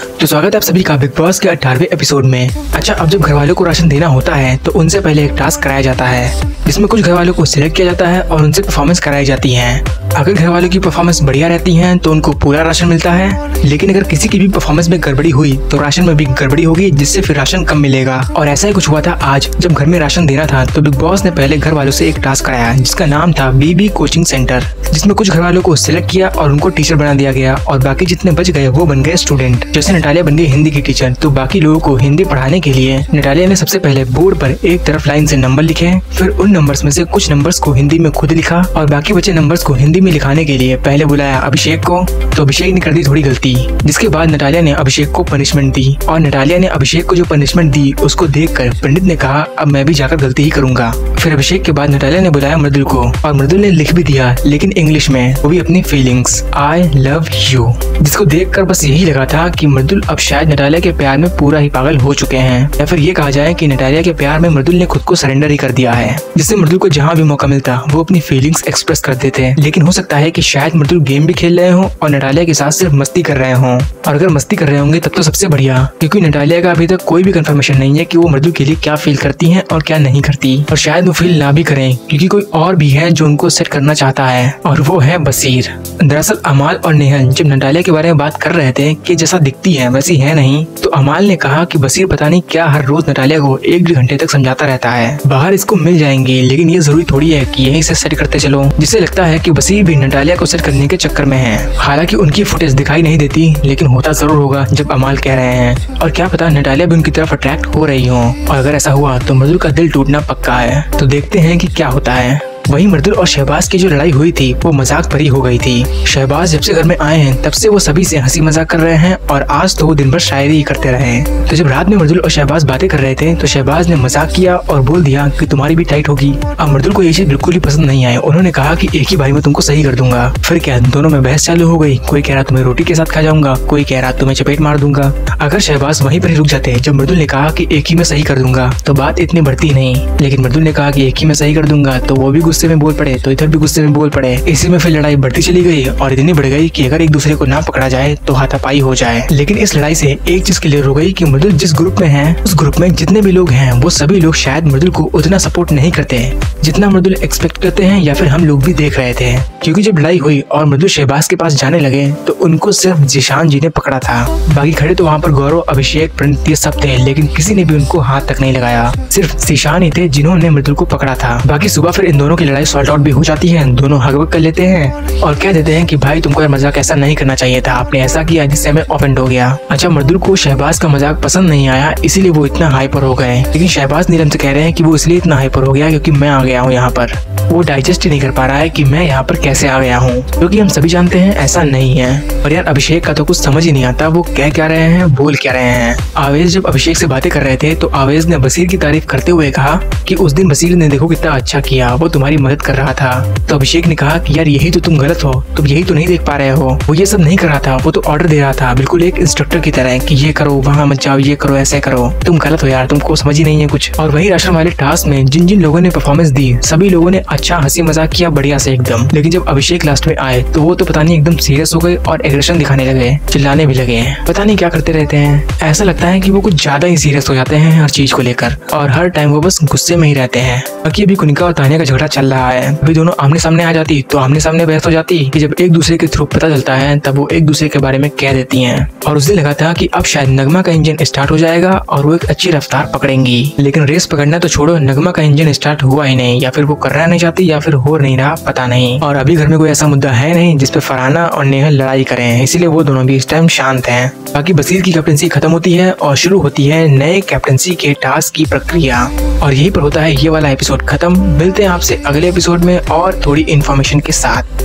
तो स्वागत है आप सभी का बिग बॉस के 18वें एपिसोड में। अच्छा, अब जब घर वालों को राशन देना होता है तो उनसे पहले एक टास्क कराया जाता है जिसमें कुछ घर वालों को सिलेक्ट किया जाता है और उनसे परफॉर्मेंस कराई जाती है। अगर घर वालों की परफॉर्मेंस बढ़िया रहती है तो उनको पूरा राशन मिलता है, लेकिन अगर किसी की भी परफॉर्मेंस में गड़बड़ी हुई तो राशन में भी गड़बड़ी होगी, जिससे फिर राशन कम मिलेगा। और ऐसा ही कुछ हुआ था आज जब घर में राशन देना था तो बिग बॉस ने पहले घर वालों से एक टास्क कराया जिसका नाम था बीबी कोचिंग सेंटर, जिसमें कुछ घर वालों को सिलेक्ट किया और उनको टीचर बना दिया गया और बाकी जितने बच गए वो बन गए स्टूडेंट। जैसे नटालिया बन गई हिंदी की टीचर, तो बाकी लोगों को हिंदी पढ़ाने के लिए नटालिया ने सबसे पहले बोर्ड पर एक तरफ लाइन से नंबर लिखे, फिर उन नंबर्स में से कुछ नंबर्स को हिंदी में खुद लिखा और बाकी बचे नंबर्स को हिंदी में लिखाने के लिए पहले बुलाया अभिषेक को। तो अभिषेक ने कर दी थोड़ी गलती, जिसके बाद नटालिया ने अभिषेक को पनिशमेंट दी और नटालिया ने अभिषेक को जो पनिशमेंट दी उसको देखकर पंडित ने कहा अब मैं भी जाकर गलती ही करूंगा। फिर अभिषेक के बाद नटालिया ने बुलाया मृदुल को और मृदुल ने लिख भी दिया, लेकिन इंग्लिश में, वो भी अपनी फीलिंग्स, आई लव यू, जिसको देखकर बस यही लगा था कि मृदुल अब शायद नटालिया के प्यार में पूरा ही पागल हो चुके हैं, या फिर ये कहा जाए कि नटालिया के प्यार में मृदुल ने खुद को सरेंडर ही कर दिया है, जिससे मृदुल को जहाँ भी मौका मिलता वो अपनी फीलिंग्स एक्सप्रेस कर देते। लेकिन हो सकता है कि शायद मृदुल गेम भी खेल रहे हों और नटालिया के साथ सिर्फ मस्ती कर रहे हों, और अगर मस्ती कर रहे होंगे तब तो सबसे बढ़िया, क्योंकि नटालिया का अभी तक कोई भी कंफर्मेशन नहीं है कि वो मृदुल के लिए क्या फील करती है और क्या नहीं करती, और शायद वो फील ना भी करें क्योंकि कोई और भी है जो उनको सेट करना चाहता है और वो है बसीर। दरअसल अमाल और नेहल जब नटालिया के बारे में बात कर रहे थे कि जैसा दिखती है वैसी है नहीं, तो अमाल ने कहा कि बसीर पता नहीं क्या हर रोज नटालिया को 1-1.5 घंटे तक समझाता रहता है, बाहर इसको मिल जाएंगे, लेकिन ये जरूरी थोड़ी है कि यहीं से सेट करते चलो, जिससे लगता है कि बसीर भी नटालिया को सेट करने के चक्कर में है। हालांकि उनकी फुटेज दिखाई नहीं देती, लेकिन होता जरूर होगा जब अमाल कह रहे हैं, और क्या पता नटालिया भी उनकी तरफ अट्रैक्ट हो रही हो, और अगर ऐसा हुआ तो मृदुल का दिल टूटना पक्का है। तो देखते हैं कि क्या होता है। वहीं मृदुल और शहबाज की जो लड़ाई हुई थी वो मजाक भरी हो गई थी। शहबाज जब से घर में आए हैं तब से वो सभी से हंसी मजाक कर रहे हैं और आज तो वो दिन भर शायरी ही करते रहे। तो जब रात में मृदुल और शहबाज बातें कर रहे थे तो शहबाज ने मजाक किया और बोल दिया कि तुम्हारी भी टाइट होगी। अब मृदुल को ये चीज बिल्कुल ही पसंद नहीं आई, उन्होंने कहा कि एक ही बारी में तुमको सही कर दूंगा। फिर क्या, दोनों में बहस चालू हो गई, कोई कह रहा तुम्हें रोटी के साथ खा जाऊंगा, कोई कह रहा तुम्हें चपेट मार दूंगा। अगर शहबाज वहीं पर ही रुक जाते जब मृदुल ने कहा कि एक ही में सही कर दूंगा तो बात इतनी बढ़ती नहीं, लेकिन मृदुल ने कहा कि एक ही में सही कर दूंगा तो वो भी गुस्से में बोल पड़े, तो इधर भी गुस्से में बोल पड़े। इसी में फिर लड़ाई बढ़ती चली गई और इतनी बढ़ गई कि अगर एक दूसरे को ना पकड़ा जाए तो हाथापाई हो जाए। लेकिन इस लड़ाई से एक चीज क्लियर हो गई कि मृदुल जिस ग्रुप में है उस ग्रुप में जितने भी लोग हैं वो सभी लोग शायद मृदुल को उतना सपोर्ट नहीं करते जितना मृदुल एक्सपेक्ट करते हैं, या फिर हम लोग भी देख रहे थे। क्योंकि जब लड़ाई हुई और मृदुल शहबाज के पास जाने लगे तो उनको सिर्फ जिशान जी ने पकड़ा था, बाकी खड़े तो वहाँ पर गौरव, अभिषेक, प्रणीत ये सब थे, लेकिन किसी ने भी उनको हाथ तक नहीं लगाया। सिर्फ जिशान ही थे जिन्होंने मृदुल को पकड़ा था। बाकी सुबह फिर इन दोनों की लड़ाई सॉल्ट आउट भी हो जाती है, दोनों हग कर लेते हैं और कह देते हैं कि भाई तुमको मजाक ऐसा नहीं करना चाहिए था, आपने ऐसा किया जिससे हमें ऑफेंड हो गया। अच्छा, मृदुल को शहबाज का मजाक पसंद नहीं आया इसीलिए वो इतना हाइपर हो गए, लेकिन शहबाज नीलम से कह रहे हैं कि वो इसलिए इतना हाइपर हो गया क्योंकि मैं आ गया हूँ यहाँ पर। वो डाइजेस्ट ही नहीं कर पा रहा है कि मैं यहाँ पर कैसे आ गया हूँ, क्योंकि हम सभी जानते हैं ऐसा नहीं है। और यार अभिषेक का तो कुछ समझ ही नहीं आता, वो कह क्या रहे हैं, बोल क्या रहे हैं। आवेश जब अभिषेक से बातें कर रहे थे तो आवेश ने बसीर की तारीफ करते हुए कहा कि उस दिन बसीर ने देखो कितना अच्छा किया, वो तुम्हारी मदद कर रहा था। तो अभिषेक ने कहा कि यार यही तो तुम गलत हो, तुम यही तो नहीं देख पा रहे हो, वो ये सब नहीं कर रहा था, वो तो ऑर्डर दे रहा था बिल्कुल एक इंस्ट्रक्टर की तरह कि ये करो, वहाँ मत जाओ, ये करो, ऐसे करो, तुम गलत हो यार, तुमको समझ ही नहीं है कुछ। और वही राशन वाले टास्क में जिन जिन लोगों ने परफॉर्मेंस दी सभी लोगों ने अच्छा हंसी मजाक किया बढ़िया से एकदम, लेकिन जब अभिषेक लास्ट में आए तो वो तो पता नहीं एकदम सीरियस हो गए और एग्रेशन दिखाने लगे, चिल्लाने भी लगे, पता नहीं क्या करते रहते हैं। ऐसा लगता है कि वो कुछ ज्यादा ही सीरियस हो जाते हैं हर चीज को लेकर और हर टाइम वो बस गुस्से में ही रहते हैं। बाकी अभी कुनिका और तानिया का झगड़ा चल रहा है, अभी दोनों आमने सामने आ जाती तो आमने सामने बहस हो जाती कि जब एक दूसरे के थ्रू पता चलता है तब वो एक दूसरे के बारे में कह देती हैं। और उस दिन लगा था कि अब शायद नगमा का इंजन स्टार्ट हो जाएगा और वो एक अच्छी रफ्तार पकड़ेंगी, लेकिन रेस पकड़ना तो छोड़ो, नगमा का इंजन स्टार्ट हुआ ही नहीं, या फिर वो करना नहीं चाहती या फिर हो नहीं रहा, पता नहीं। और अभी घर में कोई ऐसा मुद्दा है नहीं जिसपे फरहाना और नेहल लड़ाई करें, इसीलिए वो दोनों भी इस टाइम शांत हैं। बाकी बसीर की कैप्टनसी खत्म होती है और शुरू होती है नए कैप्टनसी के टास्क की प्रक्रिया, और यही पर होता है ये वाला एपिसोड खत्म। मिलते हैं आपसे अगले एपिसोड में और थोड़ी इन्फॉर्मेशन के साथ।